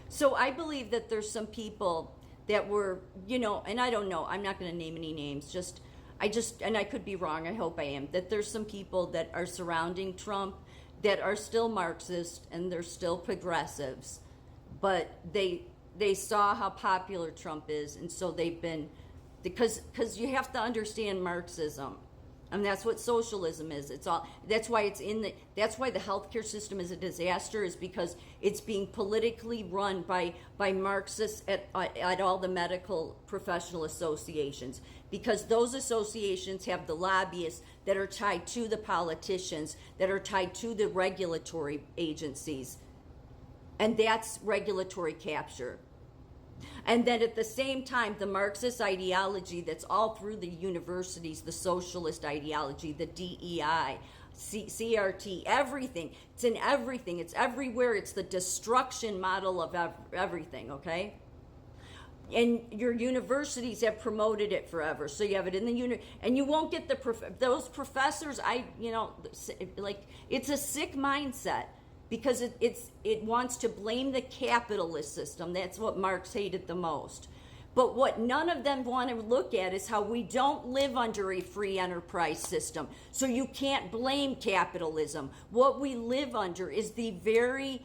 So I believe that there's some people that were, and I don't know, I'm not going to name any names, and I could be wrong, I hope I am, that there's some people that are surrounding Trump that are still Marxist and they're still progressives, but they saw how popular Trump is, and so they've been, because you have to understand Marxism. And that's what socialism is. That's why the healthcare system is a disaster, is because it's being politically run by Marxists at all the medical professional associations, because those associations have the lobbyists that are tied to the politicians, that are tied to the regulatory agencies. And that's regulatory capture. And then at the same time, the Marxist ideology that's all through the universities, the socialist ideology, the DEI, CRT, everything. It's in everything. It's everywhere. It's the destruction model of everything, okay? And your universities have promoted it forever. So you have it in the and you won't get those professors, it's a sick mindset. Because it wants to blame the capitalist system. That's what Marx hated the most. But what none of them want to look at is how we don't live under a free enterprise system. So you can't blame capitalism. What we live under is the very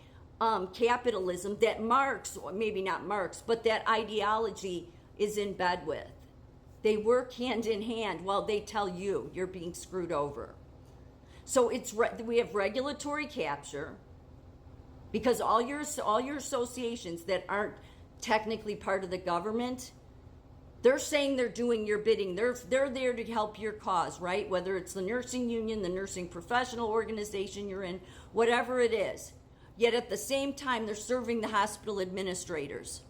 capitalism that Marx, or maybe not Marx, but that ideology is in bed with. They work hand in hand while they tell you you're being screwed over. So we have regulatory capture, because all your associations that aren't technically part of the government, they're saying they're doing your bidding. They're there to help your cause, right? Whether it's the nursing union, the nursing professional organization you're in, whatever it is. Yet at the same time, they're serving the hospital administrators.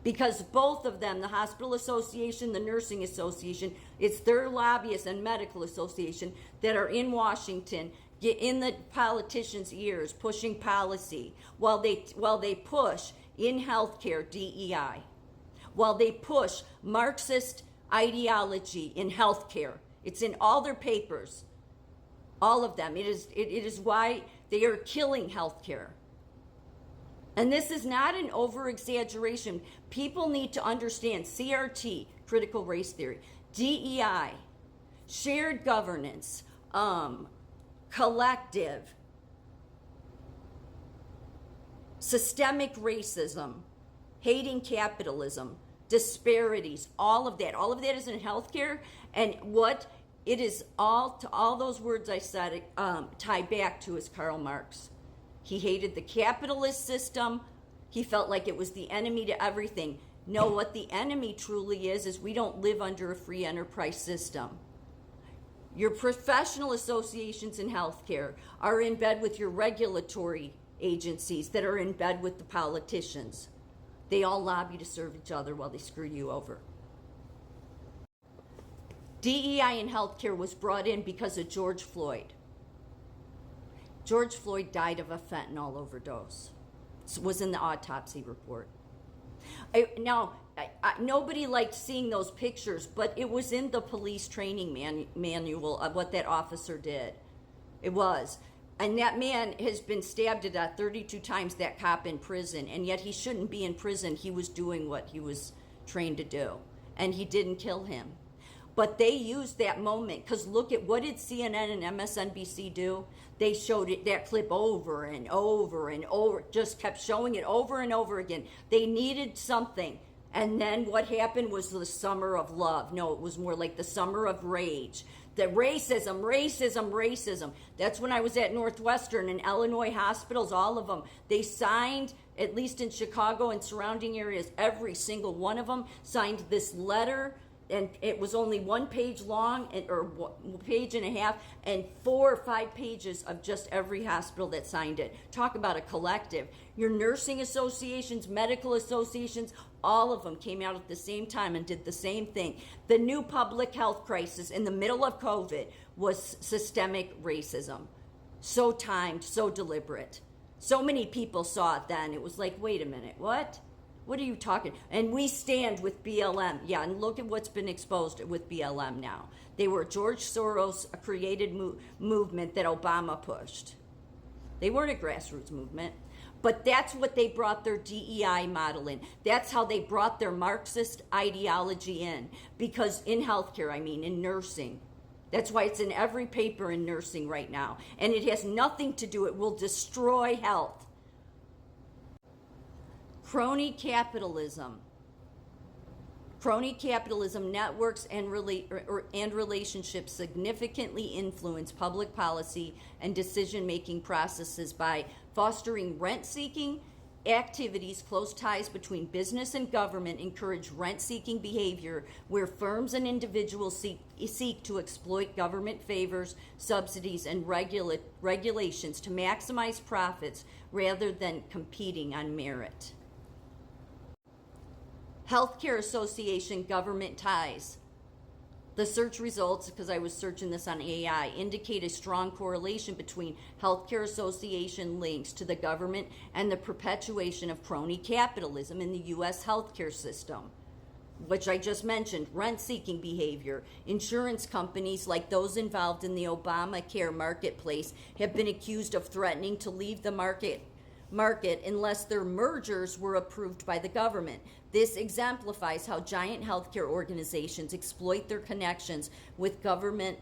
Because both of them, the hospital association, the nursing association, it's their lobbyists and medical association that are in Washington, get in the politicians' ears, pushing policy, while they push in healthcare DEI, while they push Marxist ideology in healthcare. It's in all their papers, all of them. It is why they are killing healthcare. And this is not an over-exaggeration. People need to understand CRT, critical race theory, DEI, shared governance, collective, systemic racism, hating capitalism, disparities, all of that is in healthcare. And what it is all those words I said tie back to is Karl Marx. He hated the capitalist system. He felt like it was the enemy to everything. No, what the enemy truly is we don't live under a free enterprise system. Your professional associations in healthcare are in bed with your regulatory agencies that are in bed with the politicians. They all lobby to serve each other while they screw you over. DEI in healthcare was brought in because of George Floyd. George Floyd died of a fentanyl overdose. It was in the autopsy report. Nobody liked seeing those pictures, but it was in the police training manual of what that officer did. It was. And that man has been stabbed to death 32 times, that cop in prison, and yet he shouldn't be in prison. He was doing what he was trained to do, and he didn't kill him. But they used that moment, because look at what did CNN and MSNBC do? They showed that clip over and over and over, just kept showing it over and over again. They needed something. And then what happened was the summer of love. No, it was more like the summer of rage. The racism, racism, racism. That's when I was at Northwestern and Illinois hospitals, all of them. They signed, at least in Chicago and surrounding areas, every single one of them signed this letter. And it was only 1 page long, or 1 page and a half, and 4 or 5 pages of just every hospital that signed it. Talk about a collective. Your nursing associations, medical associations, all of them came out at the same time and did the same thing. The new public health crisis in the middle of COVID was systemic racism. So timed, so deliberate. So many people saw it then. It was like, wait a minute, what? What are you talking? And we stand with BLM. Yeah, and look at what's been exposed with BLM now. They were George Soros created movement that Obama pushed. They weren't a grassroots movement. But that's what they brought their DEI model in. That's how they brought their Marxist ideology in. Because in healthcare, I mean, in nursing. That's why it's in every paper in nursing right now. And it has nothing to do, it will destroy health. Crony capitalism. Crony capitalism networks and relationships significantly influence public policy and decision-making processes by fostering rent-seeking activities. Close ties between business and government encourage rent-seeking behavior, where firms and individuals seek to exploit government favors, subsidies, and regulations to maximize profits rather than competing on merit. Healthcare Association government ties. The search results, because I was searching this on AI, indicate a strong correlation between healthcare association links to the government and the perpetuation of crony capitalism in the U.S. healthcare system, which I just mentioned. Rent-seeking behavior. Insurance companies, like those involved in the Obamacare marketplace, have been accused of threatening to leave the market unless their mergers were approved by the government. This exemplifies how giant healthcare organizations exploit their connections with government,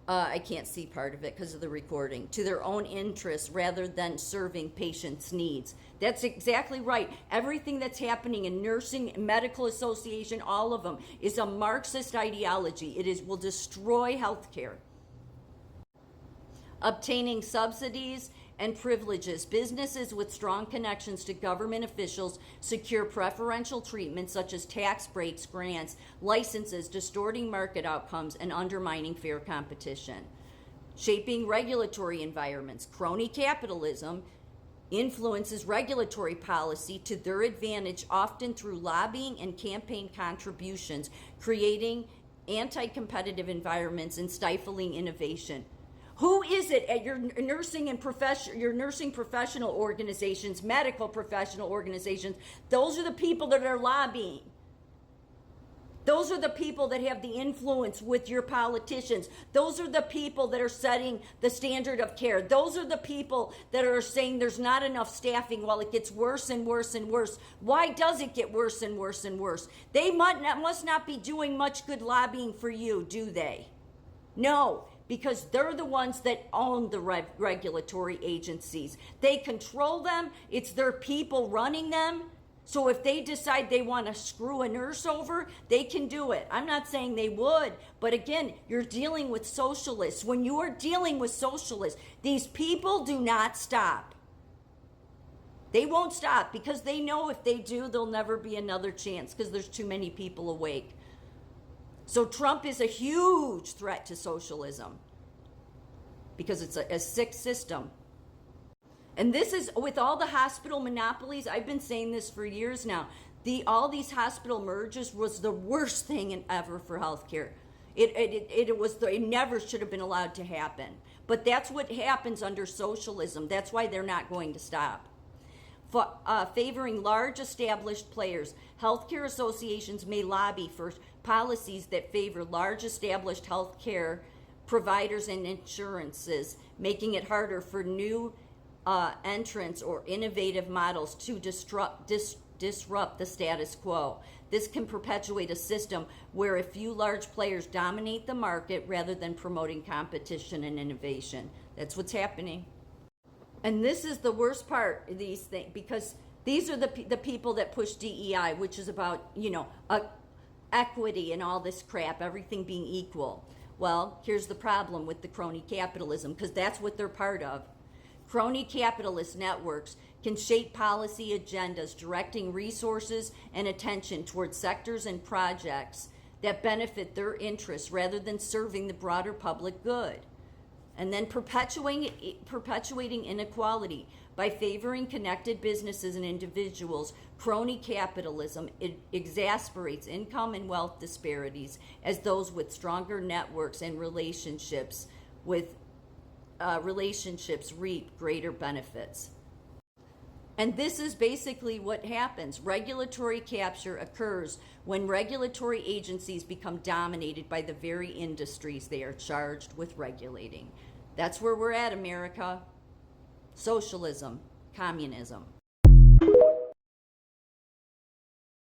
I can't see part of it because of the recording, to their own interests rather than serving patients' needs. That's exactly right. Everything that's happening in nursing, medical association, all of them, is a Marxist ideology. Will destroy healthcare. Obtaining subsidies and privileges. Businesses with strong connections to government officials secure preferential treatment such as tax breaks, grants, licenses, distorting market outcomes, and undermining fair competition. Shaping regulatory environments. Crony capitalism influences regulatory policy to their advantage, often through lobbying and campaign contributions, creating anti-competitive environments and stifling innovation. Who is it at your nursing professional organizations, medical professional organizations? Those are the people that are lobbying. Those are the people that have the influence with your politicians. Those are the people that are setting the standard of care. Those are the people that are saying there's not enough staffing while it gets worse and worse and worse. Why does it get worse and worse and worse? They must not be doing much good lobbying for you, do they? No. Because they're the ones that own the regulatory agencies. They control them. It's their people running them. So if they decide they want to screw a nurse over, they can do it. I'm not saying they would, but again, you're dealing with socialists. When you are dealing with socialists, these people do not stop. They won't stop because they know if they do, there'll never be another chance because there's too many people awake. So Trump is a huge threat to socialism because it's a sick system. And this is with all the hospital monopolies. I've been saying this for years now. All these hospital mergers was the worst thing ever for healthcare. It never should have been allowed to happen. But that's what happens under socialism. That's why they're not going to stop. Favoring large established players. Healthcare associations may lobby for policies that favor large established healthcare providers and insurances, making it harder for new entrants or innovative models to disrupt the status quo. This can perpetuate a system where a few large players dominate the market rather than promoting competition and innovation. That's what's happening. And this is the worst part of these things, because these are the people that push DEI, which is about, equity and all this crap, everything being equal. Well, here's the problem with the crony capitalism, because that's what they're part of. Crony capitalist networks can shape policy agendas, directing resources and attention towards sectors and projects that benefit their interests rather than serving the broader public good. And then perpetuating inequality by favoring connected businesses and individuals. Crony capitalism exasperates income and wealth disparities as those with stronger networks and relationships reap greater benefits. And this is basically what happens. Regulatory capture occurs when regulatory agencies become dominated by the very industries they are charged with regulating. That's where we're at, America. Socialism. communism.